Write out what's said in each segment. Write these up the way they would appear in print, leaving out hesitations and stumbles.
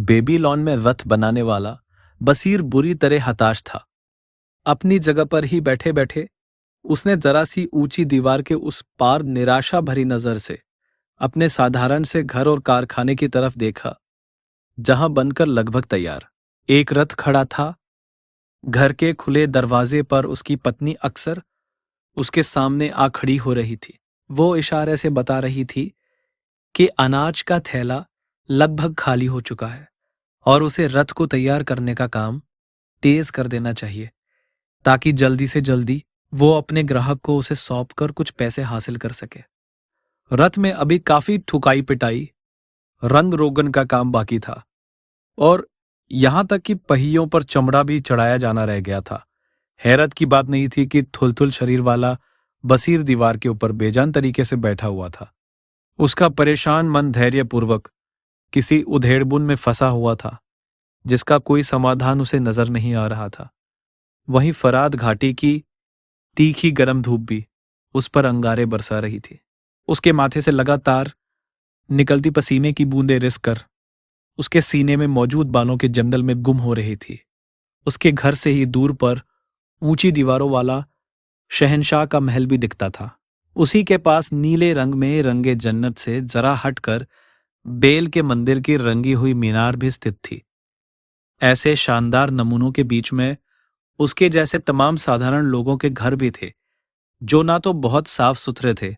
Babylon में रथ बनाने वाला बसीर बुरी तरह हताश था। अपनी जगह पर ही बैठे बैठे उसने जरा सी ऊंची दीवार के उस पार निराशा भरी नजर से अपने साधारण से घर और कारखाने की तरफ देखा, जहां बनकर लगभग तैयार एक रथ खड़ा था। घर के खुले दरवाजे पर उसकी पत्नी अक्सर उसके सामने आ खड़ी हो रही थी। वो इशारे से बता रही थी कि अनाज का थैला लगभग खाली हो चुका है और उसे रथ को तैयार करने का काम तेज कर देना चाहिए, ताकि जल्दी से जल्दी वो अपने ग्राहक को उसे सौंपकर कुछ पैसे हासिल कर सके। रथ में अभी काफी ठुकाई पिटाई, रंग रोगन का काम बाकी था और यहां तक कि पहियों पर चमड़ा भी चढ़ाया जाना रह गया था। हैरत की बात नहीं थी कि थुलथुल शरीर वाला बसीर दीवार के ऊपर बेजान तरीके से बैठा हुआ था। उसका परेशान मन धैर्यपूर्वक किसी उधेड़बुन में फंसा हुआ था, जिसका कोई समाधान उसे नजर नहीं आ रहा था। वहीं फराद घाटी की तीखी गर्म धूप भी उस पर अंगारे बरसा रही थी। उसके माथे से लगातार निकलती पसीने की बूंदें रिस कर उसके सीने में मौजूद बालों के जंगल में गुम हो रही थी। उसके घर से ही दूर पर ऊंची दीवारों वाला शहंशाह का महल भी दिखता था। उसी के पास नीले रंग में रंगे जन्नत से जरा हटकर बेल के मंदिर की रंगी हुई मीनार भी स्थित थी। ऐसे शानदार नमूनों के बीच में उसके जैसे तमाम साधारण लोगों के घर भी थे, जो ना तो बहुत साफ सुथरे थे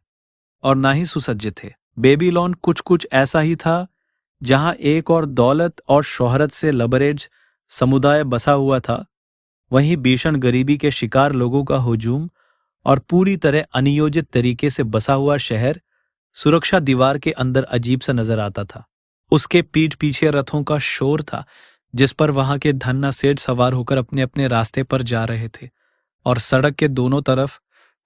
और ना ही सुसज्जित थे। बेबीलोन कुछ कुछ ऐसा ही था, जहां एक और दौलत और शोहरत से लबरेज समुदाय बसा हुआ था, वहीं भीषण गरीबी के शिकार लोगों का हुजूम और पूरी तरह अनियोजित तरीके से बसा हुआ शहर सुरक्षा दीवार के अंदर अजीब सा नजर आता था। उसके पीठ पीछे रथों का शोर था, जिस पर वहां के धन्ना सेठ सवार होकर अपने अपने रास्ते पर जा रहे थे, और सड़क के दोनों तरफ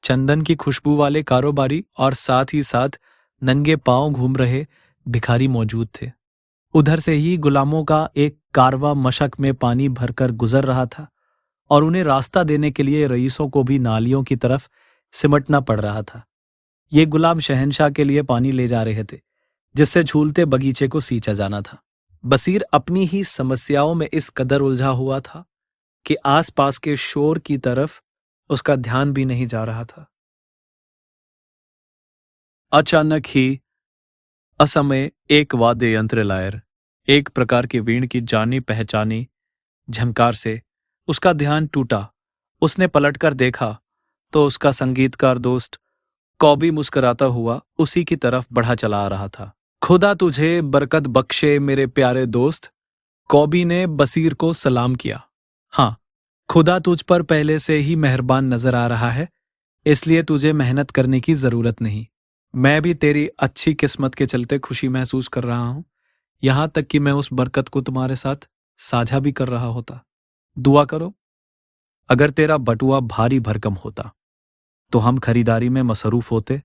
चंदन की खुशबू वाले कारोबारी और साथ ही साथ नंगे पांव घूम रहे भिखारी मौजूद थे। उधर से ही गुलामों का एक कारवा मशक में पानी भरकर गुजर रहा था और उन्हें रास्ता देने के लिए रईसों को भी नालियों की तरफ सिमटना पड़ रहा था। ये गुलाम शहंशाह के लिए पानी ले जा रहे थे, जिससे झूलते बगीचे को सींचा जाना था। बसीर अपनी ही समस्याओं में इस कदर उलझा हुआ था कि आसपास के शोर की तरफ उसका ध्यान भी नहीं जा रहा था। अचानक ही असमय एक वाद्य यंत्र लायर, एक प्रकार की वीण की जानी पहचानी झंकार से उसका ध्यान टूटा। उसने पलटकर देखा तो उसका संगीतकार दोस्त कॉबी मुस्कुराता हुआ उसी की तरफ बढ़ा चला आ रहा था। खुदा तुझे बरकत बख्शे मेरे प्यारे दोस्त, कॉबी ने बसीर को सलाम किया। हाँ, खुदा तुझ पर पहले से ही मेहरबान नजर आ रहा है, इसलिए तुझे मेहनत करने की जरूरत नहीं। मैं भी तेरी अच्छी किस्मत के चलते खुशी महसूस कर रहा हूं, यहां तक कि मैं उस बरकत को तुम्हारे साथ साझा भी कर रहा होता। दुआ करो। अगर तेरा बटुआ भारी भरकम होता तो हम खरीदारी में मसरूफ होते,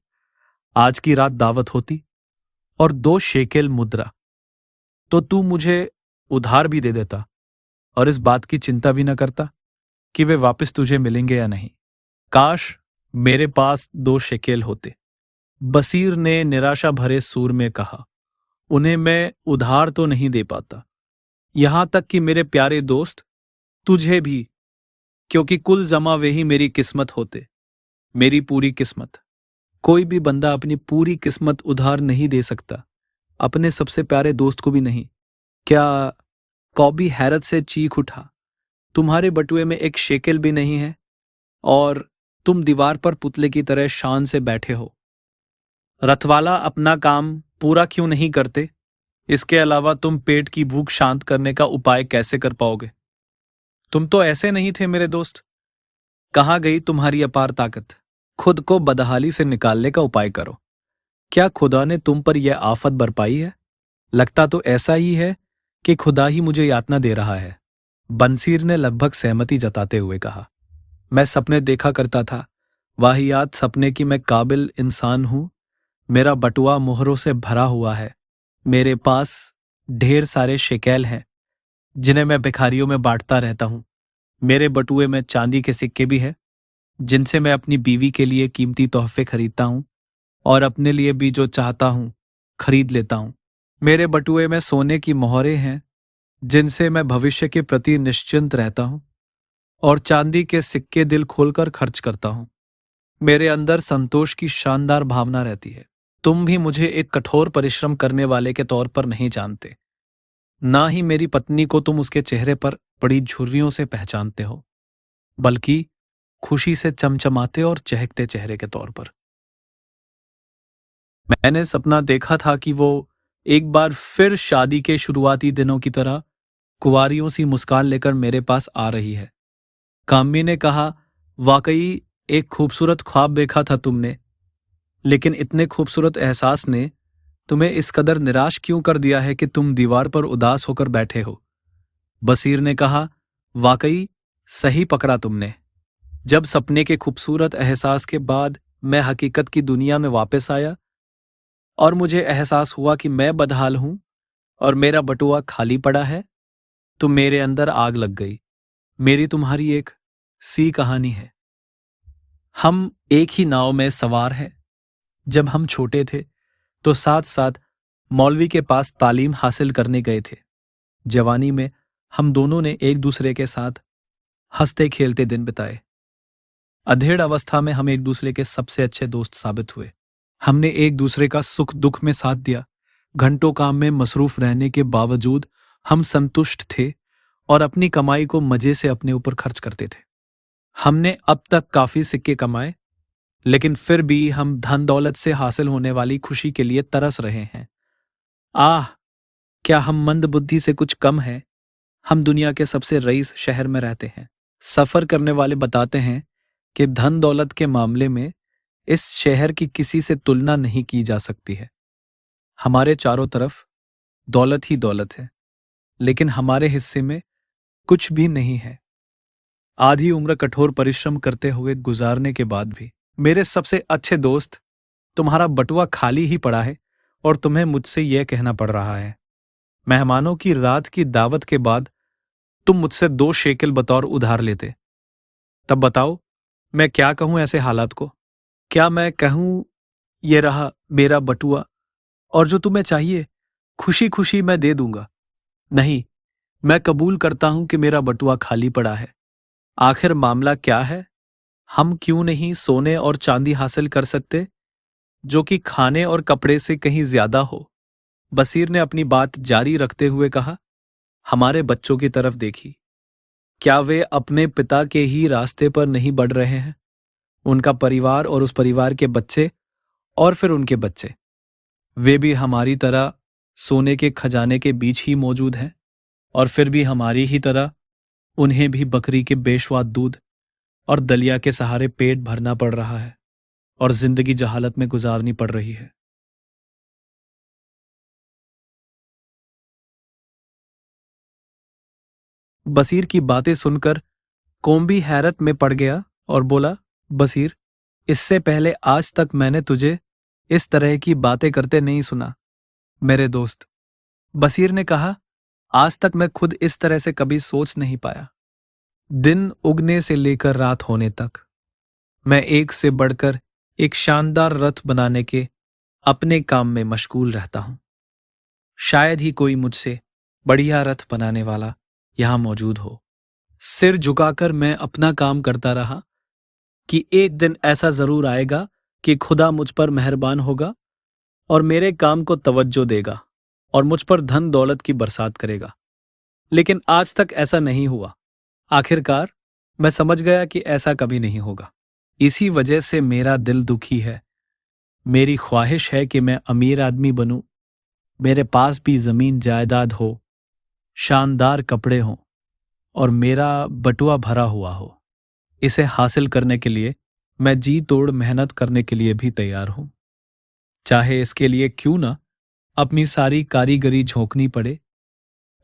आज की रात दावत होती और 2 शेकेल मुद्रा तो तू मुझे उधार भी दे देता और इस बात की चिंता भी न करता कि वे वापस तुझे मिलेंगे या नहीं। काश मेरे पास 2 शेकेल होते, बसीर ने निराशा भरे सूर में कहा। उन्हें मैं उधार तो नहीं दे पाता, यहां तक कि मेरे प्यारे दोस्त तुझे भी, क्योंकि कुल जमा वे ही मेरी किस्मत होते, मेरी पूरी किस्मत। कोई भी बंदा अपनी पूरी किस्मत उधार नहीं दे सकता, अपने सबसे प्यारे दोस्त को भी नहीं। क्या? कॉबी हैरत से चीख उठा। तुम्हारे बटुए में 1 शेकेल भी नहीं है और तुम दीवार पर पुतले की तरह शान से बैठे हो। रथवाला अपना काम पूरा क्यों नहीं करते? इसके अलावा तुम पेट की भूख शांत करने का उपाय कैसे कर पाओगे? तुम तो ऐसे नहीं थे मेरे दोस्त। कहाँ गई तुम्हारी अपार ताकत? खुद को बदहाली से निकालने का उपाय करो। क्या खुदा ने तुम पर यह आफत बरपाई है? लगता तो ऐसा ही है कि खुदा ही मुझे यातना दे रहा है। बंसीर ने लगभग सहमति जताते हुए कहा। मैं सपने देखा करता था, वाहियात सपने की मैं काबिल इंसान हूं। मेरा बटुआ मोहरों से भरा हुआ है। मेरे पास ढेर सारे शेकेल हैं, जिन्हें मैं भिखारियों में बांटता रहता हूं। मेरे बटुए में चांदी के सिक्के भी हैं, जिनसे मैं अपनी बीवी के लिए कीमती तोहफे खरीदता हूं और अपने लिए भी जो चाहता हूं खरीद लेता हूं। मेरे बटुए में सोने की मोहरें हैं, जिनसे मैं भविष्य के प्रति निश्चिंत रहता हूं और चांदी के सिक्के दिल खोलकर खर्च करता हूं। मेरे अंदर संतोष की शानदार भावना रहती है। तुम भी मुझे एक कठोर परिश्रम करने वाले के तौर पर नहीं जानते। ना ही मेरी पत्नी को तुम उसके चेहरे पर बड़ी झुर्रियों से पहचानते हो, बल्कि खुशी से चमचमाते और चहकते चेहरे के तौर पर। मैंने सपना देखा था कि वो एक बार फिर शादी के शुरुआती दिनों की तरह कुंवारियों सी मुस्कान लेकर मेरे पास आ रही है। काम्मी ने कहा, वाकई एक खूबसूरत ख्वाब देखा था तुमने, लेकिन इतने खूबसूरत एहसास ने तुम्हें इस कदर निराश क्यों कर दिया है कि तुम दीवार पर उदास होकर बैठे हो? बसीर ने कहा, वाकई सही पकड़ा तुमने। जब सपने के खूबसूरत एहसास के बाद मैं हकीकत की दुनिया में वापस आया और मुझे एहसास हुआ कि मैं बदहाल हूं और मेरा बटुआ खाली पड़ा है, तो मेरे अंदर आग लग गई। मेरी तुम्हारी एक सी कहानी है। हम एक ही नाव में सवार हैं। जब हम छोटे थे तो साथ साथ मौलवी के पास तालीम हासिल करने गए थे। जवानी में हम दोनों ने एक दूसरे के साथ हंसते खेलते दिन बिताए। अधेड़ अवस्था में हम एक दूसरे के सबसे अच्छे दोस्त साबित हुए। हमने एक दूसरे का सुख दुख में साथ दिया। घंटों काम में मसरूफ रहने के बावजूद हम संतुष्ट थे और अपनी कमाई को मजे से अपने ऊपर खर्च करते थे। हमने अब तक काफी सिक्के कमाए, लेकिन फिर भी हम धन दौलत से हासिल होने वाली खुशी के लिए तरस रहे हैं। आह, क्या हम मंद बुद्धि से कुछ कम हैं? हम दुनिया के सबसे रईस शहर में रहते हैं। सफर करने वाले बताते हैं कि धन दौलत के मामले में इस शहर की किसी से तुलना नहीं की जा सकती है। हमारे चारों तरफ दौलत ही दौलत है, लेकिन हमारे हिस्से में कुछ भी नहीं है। आधी उम्र कठोर परिश्रम करते हुए गुजारने के बाद भी मेरे सबसे अच्छे दोस्त, तुम्हारा बटुआ खाली ही पड़ा है और तुम्हें मुझसे यह कहना पड़ रहा है। मेहमानों की रात की दावत के बाद तुम मुझसे 2 शेकेल बतौर उधार लेते। तब बताओ, मैं क्या कहूं ऐसे हालात को? क्या मैं कहूं, ये रहा मेरा बटुआ और जो तुम्हें चाहिए खुशी खुशी मैं दे दूंगा? नहीं, मैं कबूल करता हूं कि मेरा बटुआ खाली पड़ा है। आखिर मामला क्या है? हम क्यों नहीं सोने और चांदी हासिल कर सकते, जो कि खाने और कपड़े से कहीं ज्यादा हो? बसीर ने अपनी बात जारी रखते हुए कहा, हमारे बच्चों की तरफ देखी। क्या वे अपने पिता के ही रास्ते पर नहीं बढ़ रहे हैं? उनका परिवार और उस परिवार के बच्चे और फिर उनके बच्चे, वे भी हमारी तरह सोने के खजाने के बीच ही मौजूद हैं, और फिर भी हमारी ही तरह उन्हें भी बकरी के बेस्वाद दूध और दलिया के सहारे पेट भरना पड़ रहा है और जिंदगी जहालत में गुजारनी पड़ रही है। बसीर की बातें सुनकर कोम्बी हैरत में पड़ गया और बोला, बसीर, इससे पहले आज तक मैंने तुझे इस तरह की बातें करते नहीं सुना। मेरे दोस्त, बसीर ने कहा, आज तक मैं खुद इस तरह से कभी सोच नहीं पाया। दिन उगने से लेकर रात होने तक मैं एक से बढ़कर एक शानदार रथ बनाने के अपने काम में मशगूल रहता हूं। शायद ही कोई मुझसे बढ़िया रथ बनाने वाला यहां मौजूद हो। सिर झुकाकर मैं अपना काम करता रहा कि एक दिन ऐसा जरूर आएगा कि खुदा मुझ पर मेहरबान होगा और मेरे काम को तवज्जो देगा और मुझ पर धन दौलत की बरसात करेगा। लेकिन आज तक ऐसा नहीं हुआ। आखिरकार मैं समझ गया कि ऐसा कभी नहीं होगा। इसी वजह से मेरा दिल दुखी है। मेरी ख्वाहिश है कि मैं अमीर आदमी बनूं, मेरे पास भी जमीन जायदाद हो, शानदार कपड़े हों और मेरा बटुआ भरा हुआ हो। इसे हासिल करने के लिए मैं जी तोड़ मेहनत करने के लिए भी तैयार हूं, चाहे इसके लिए क्यों ना अपनी सारी कारीगरी झोंकनी पड़े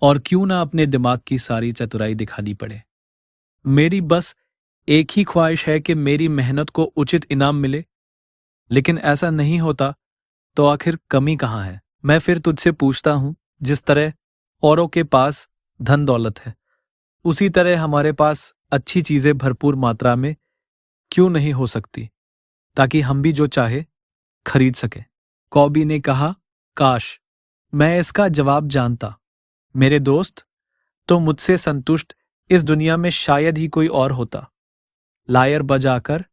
और क्यों ना अपने दिमाग की सारी चतुराई दिखानी पड़े। मेरी बस एक ही ख्वाहिश है कि मेरी मेहनत को उचित इनाम मिले। लेकिन ऐसा नहीं होता तो आखिर कमी कहाँ है? मैं फिर तुझसे पूछता हूं, जिस तरह औरों के पास धन दौलत है, उसी तरह हमारे पास अच्छी चीजें भरपूर मात्रा में क्यों नहीं हो सकती, ताकि हम भी जो चाहे खरीद सके? कौबी ने कहा, काश मैं इसका जवाब जानता। मेरे दोस्त, तो मुझसे संतुष्ट इस दुनिया में शायद ही कोई और होता। लायर बजाकर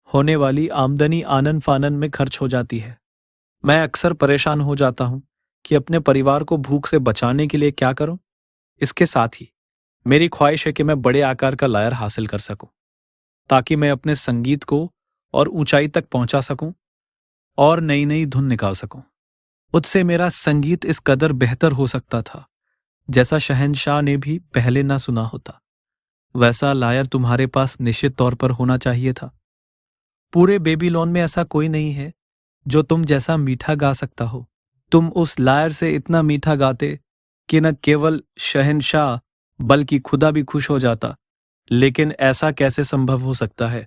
होने वाली आमदनी आनन फानन में खर्च हो जाती है। मैं अक्सर परेशान हो जाता हूं कि अपने परिवार को भूख से बचाने के लिए क्या करूं। इसके साथ ही मेरी ख्वाहिश है कि मैं बड़े आकार का लायर हासिल कर सकूं, ताकि मैं अपने संगीत को और ऊंचाई तक पहुंचा सकूं और नई नई धुन निकाल सकूं। उससे मेरा संगीत इस कदर बेहतर हो सकता था जैसा शहंशाह ने भी पहले ना सुना होता। वैसा लायर तुम्हारे पास निश्चित तौर पर होना चाहिए था। पूरे बेबीलोन में ऐसा कोई नहीं है जो तुम जैसा मीठा गा सकता हो। तुम उस लायर से इतना मीठा गाते कि न केवल शहंशाह बल्कि खुदा भी खुश हो जाता। लेकिन ऐसा कैसे संभव हो सकता है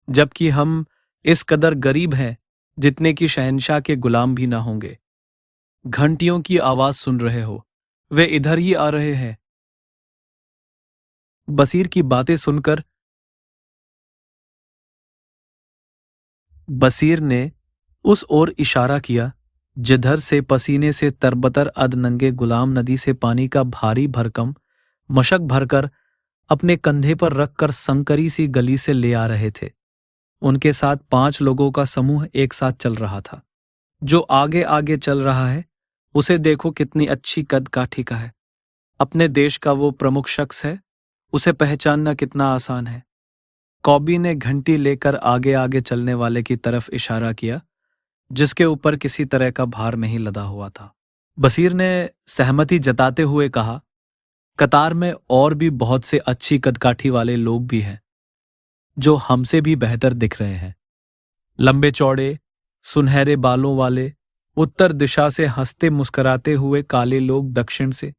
जबकि हम इस कदर गरीब हैं जितने कि शहंशाह के गुलाम भी ना होंगे। घंटियों की आवाज सुन रहे हो, वे इधर ही आ रहे हैं। बसीर की बातें सुनकर बसीर ने उस ओर इशारा किया जिधर से पसीने से तरबतर अधनंगे गुलाम नदी से पानी का भारी भरकम मशक भरकर अपने कंधे पर रखकर संकरी सी गली से ले आ रहे थे। उनके साथ 5 लोगों का समूह एक साथ चल रहा था। जो आगे आगे चल रहा है उसे देखो, कितनी अच्छी कद काठी का है। अपने देश का वो प्रमुख शख्स है, उसे पहचानना कितना आसान है। कॉबी ने घंटी लेकर आगे आगे चलने वाले की तरफ इशारा किया जिसके ऊपर किसी तरह का भार नहीं लदा हुआ था। बसीर ने सहमति जताते हुए कहा, कतार में और भी बहुत से अच्छी कदकाठी वाले लोग भी हैं जो हमसे भी बेहतर दिख रहे हैं। लंबे चौड़े सुनहरे बालों वाले उत्तर दिशा से हंसते मुस्कुराते हुए काले लोग, दक्षिण से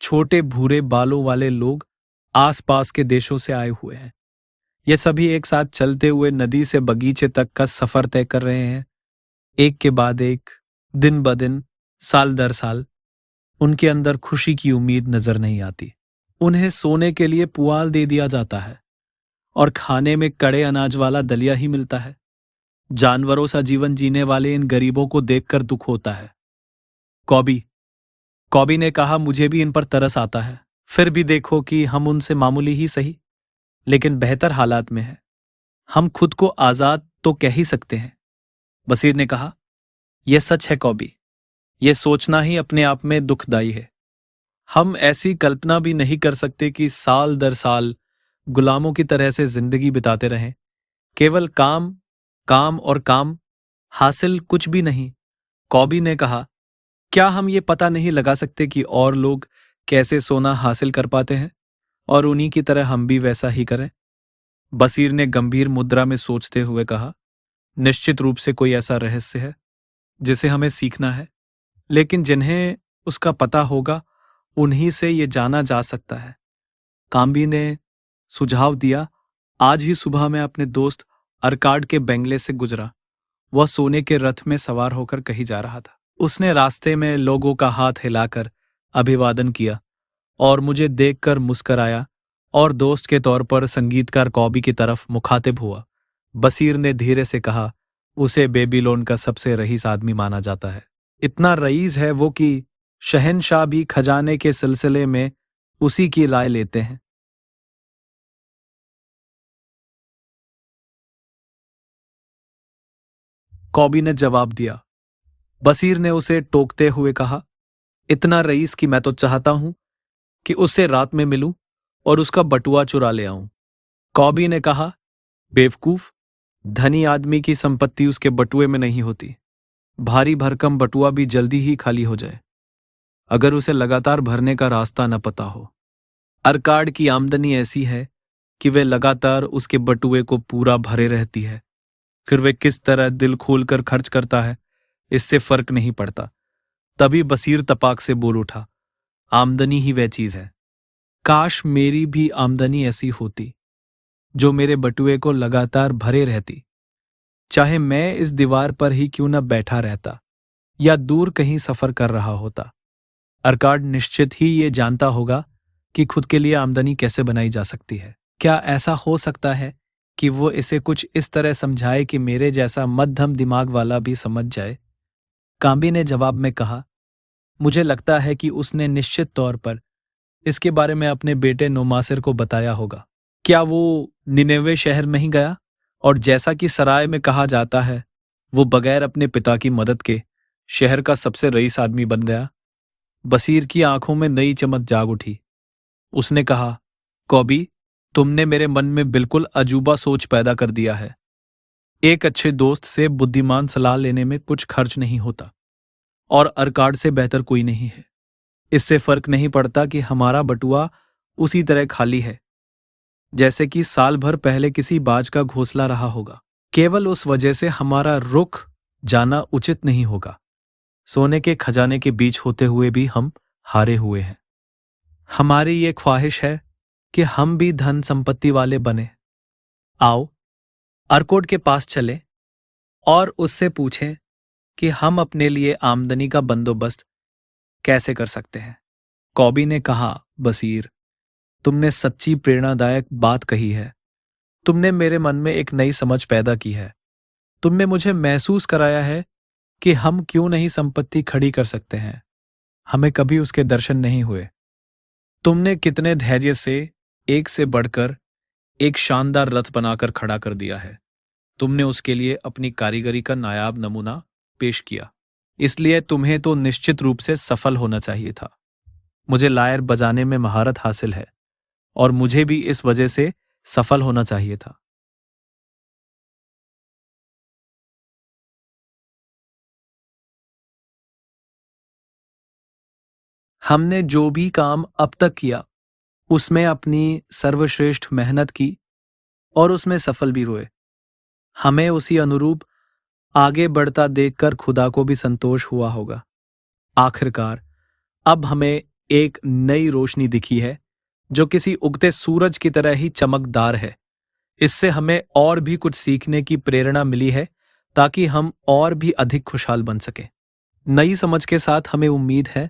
छोटे भूरे बालों वाले लोग आसपास के देशों से आए हुए हैं। ये सभी एक साथ चलते हुए नदी से बगीचे तक का सफर तय कर रहे हैं। एक के बाद एक, दिन ब दिन, साल दर साल उनके अंदर खुशी की उम्मीद नजर नहीं आती। उन्हें सोने के लिए पुआल दे दिया जाता है और खाने में कड़े अनाज वाला दलिया ही मिलता है। जानवरों सा जीवन जीने वाले इन गरीबों को देखकर दुख होता है। कॉबी कॉबी ने कहा, मुझे भी इन पर तरस आता है। फिर भी देखो कि हम उनसे मामूली ही सही लेकिन बेहतर हालात में हैं। हम खुद को आजाद तो कह ही सकते हैं। बसीर ने कहा, यह सच है कॉबी, यह सोचना ही अपने आप में दुखदाई है। हम ऐसी कल्पना भी नहीं कर सकते कि साल दर साल गुलामों की तरह से जिंदगी बिताते रहें, केवल काम काम और काम, हासिल कुछ भी नहीं। कॉबी ने कहा, क्या हम ये पता नहीं लगा सकते कि और लोग कैसे सोना हासिल कर पाते हैं और उन्हीं की तरह हम भी वैसा ही करें? बसीर ने गंभीर मुद्रा में सोचते हुए कहा, निश्चित रूप से कोई ऐसा रहस्य है जिसे हमें सीखना है, लेकिन जिन्हें उसका पता होगा उन्हीं से ये जाना जा सकता है। काम्बी ने सुझाव दिया, आज ही सुबह मैं अपने दोस्त अरकाड के बंगले से गुजरा। वह सोने के रथ में सवार होकर कहीं जा रहा था। उसने रास्ते में लोगों का हाथ हिलाकर अभिवादन किया और मुझे देखकर मुस्कराया और दोस्त के तौर पर संगीतकार कॉबी की तरफ मुखातिब हुआ। बसीर ने धीरे से कहा, उसे बेबीलोन का सबसे रईस आदमी माना जाता है। इतना रईस है वो कि शहंशाह भी खजाने के सिलसिले में उसी की राय लेते हैं। कॉबी ने जवाब दिया। बसीर ने उसे टोकते हुए कहा, इतना रईस कि मैं तो चाहता हूं कि उससे रात में मिलूं और उसका बटुआ चुरा ले आऊं। कॉबी ने कहा, बेवकूफ, धनी आदमी की संपत्ति उसके बटुए में नहीं होती। भारी भरकम बटुआ भी जल्दी ही खाली हो जाए अगर उसे लगातार भरने का रास्ता न पता हो। अरकाड की आमदनी ऐसी है कि वे लगातार उसके बटुए को पूरा भरे रहती है। फिर वे किस तरह दिल खोलकर खर्च करता है इससे फर्क नहीं पड़ता। तभी बसीर तपाक से बोल उठा, आमदनी ही वह चीज है। काश मेरी भी आमदनी ऐसी होती जो मेरे बटुए को लगातार भरे रहती, चाहे मैं इस दीवार पर ही क्यों न बैठा रहता या दूर कहीं सफर कर रहा होता। अरकाड निश्चित ही ये जानता होगा कि खुद के लिए आमदनी कैसे बनाई जा सकती है। क्या ऐसा हो सकता है कि वो इसे कुछ इस तरह समझाए कि मेरे जैसा मध्यम दिमाग वाला भी समझ जाए? काम्बी ने जवाब में कहा, मुझे लगता है कि उसने निश्चित तौर पर इसके बारे में अपने बेटे नुमासिर को बताया होगा। क्या वो निनेवे शहर नहीं गया और जैसा कि सराय में कहा जाता है, वो बगैर अपने पिता की मदद के शहर का सबसे रईस आदमी बन गया? बसीर की आंखों में नई चमक जाग उठी। उसने कहा, कॉबी, तुमने मेरे मन में बिल्कुल अजूबा सोच पैदा कर दिया है। एक अच्छे दोस्त से बुद्धिमान सलाह लेने में कुछ खर्च नहीं होता और अरकाड से बेहतर कोई नहीं है। इससे फर्क नहीं पड़ता कि हमारा बटुआ उसी तरह खाली है जैसे कि साल भर पहले किसी बाज का घोंसला रहा होगा। केवल उस वजह से हमारा रुख जाना उचित नहीं होगा। सोने के खजाने के बीच होते हुए भी हम हारे हुए हैं। हमारी ये ख्वाहिश है कि हम भी धन संपत्ति वाले बने। आओ अरकोड के पास चलें और उससे पूछें कि हम अपने लिए आमदनी का बंदोबस्त कैसे कर सकते हैं। कॉबी ने कहा, बसीर, तुमने सच्ची प्रेरणादायक बात कही है। तुमने मेरे मन में एक नई समझ पैदा की है। तुमने मुझे महसूस कराया है कि हम क्यों नहीं संपत्ति खड़ी कर सकते हैं। हमें कभी उसके दर्शन नहीं हुए। तुमने कितने धैर्य से एक से बढ़कर एक शानदार रथ बनाकर खड़ा कर दिया है। तुमने उसके लिए अपनी कारीगरी का नायाब नमूना पेश किया। इसलिए तुम्हें तो निश्चित रूप से सफल होना चाहिए था। मुझे लायर बजाने में महारत हासिल है और मुझे भी इस वजह से सफल होना चाहिए था। हमने जो भी काम अब तक किया उसमें अपनी सर्वश्रेष्ठ मेहनत की और उसमें सफल भी हुए। हमें उसी अनुरूप आगे बढ़ता देखकर खुदा को भी संतोष हुआ होगा। आखिरकार अब हमें एक नई रोशनी दिखी है जो किसी उगते सूरज की तरह ही चमकदार है। इससे हमें और भी कुछ सीखने की प्रेरणा मिली है ताकि हम और भी अधिक खुशहाल बन सकें। नई समझ के साथ हमें उम्मीद है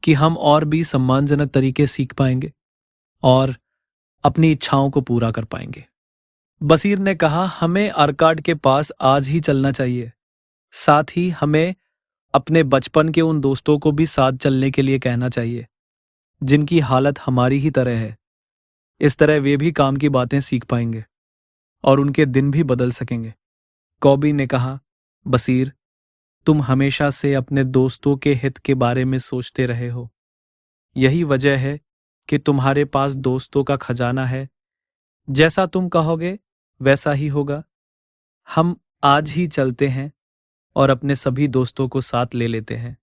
कि हम और भी सम्मानजनक तरीके सीख पाएंगे और अपनी इच्छाओं को पूरा कर पाएंगे। बसीर ने कहा, हमें अरकाड के पास आज ही चलना चाहिए। साथ ही हमें अपने बचपन के उन दोस्तों को भी साथ चलने के लिए कहना चाहिए जिनकी हालत हमारी ही तरह है। इस तरह वे भी काम की बातें सीख पाएंगे और उनके दिन भी बदल सकेंगे। कॉबी ने कहा, बसीर, तुम हमेशा से अपने दोस्तों के हित के बारे में सोचते रहे हो। यही वजह है कि तुम्हारे पास दोस्तों का खजाना है। जैसा तुम कहोगे वैसा ही होगा। हम आज ही चलते हैं और अपने सभी दोस्तों को साथ ले लेते हैं।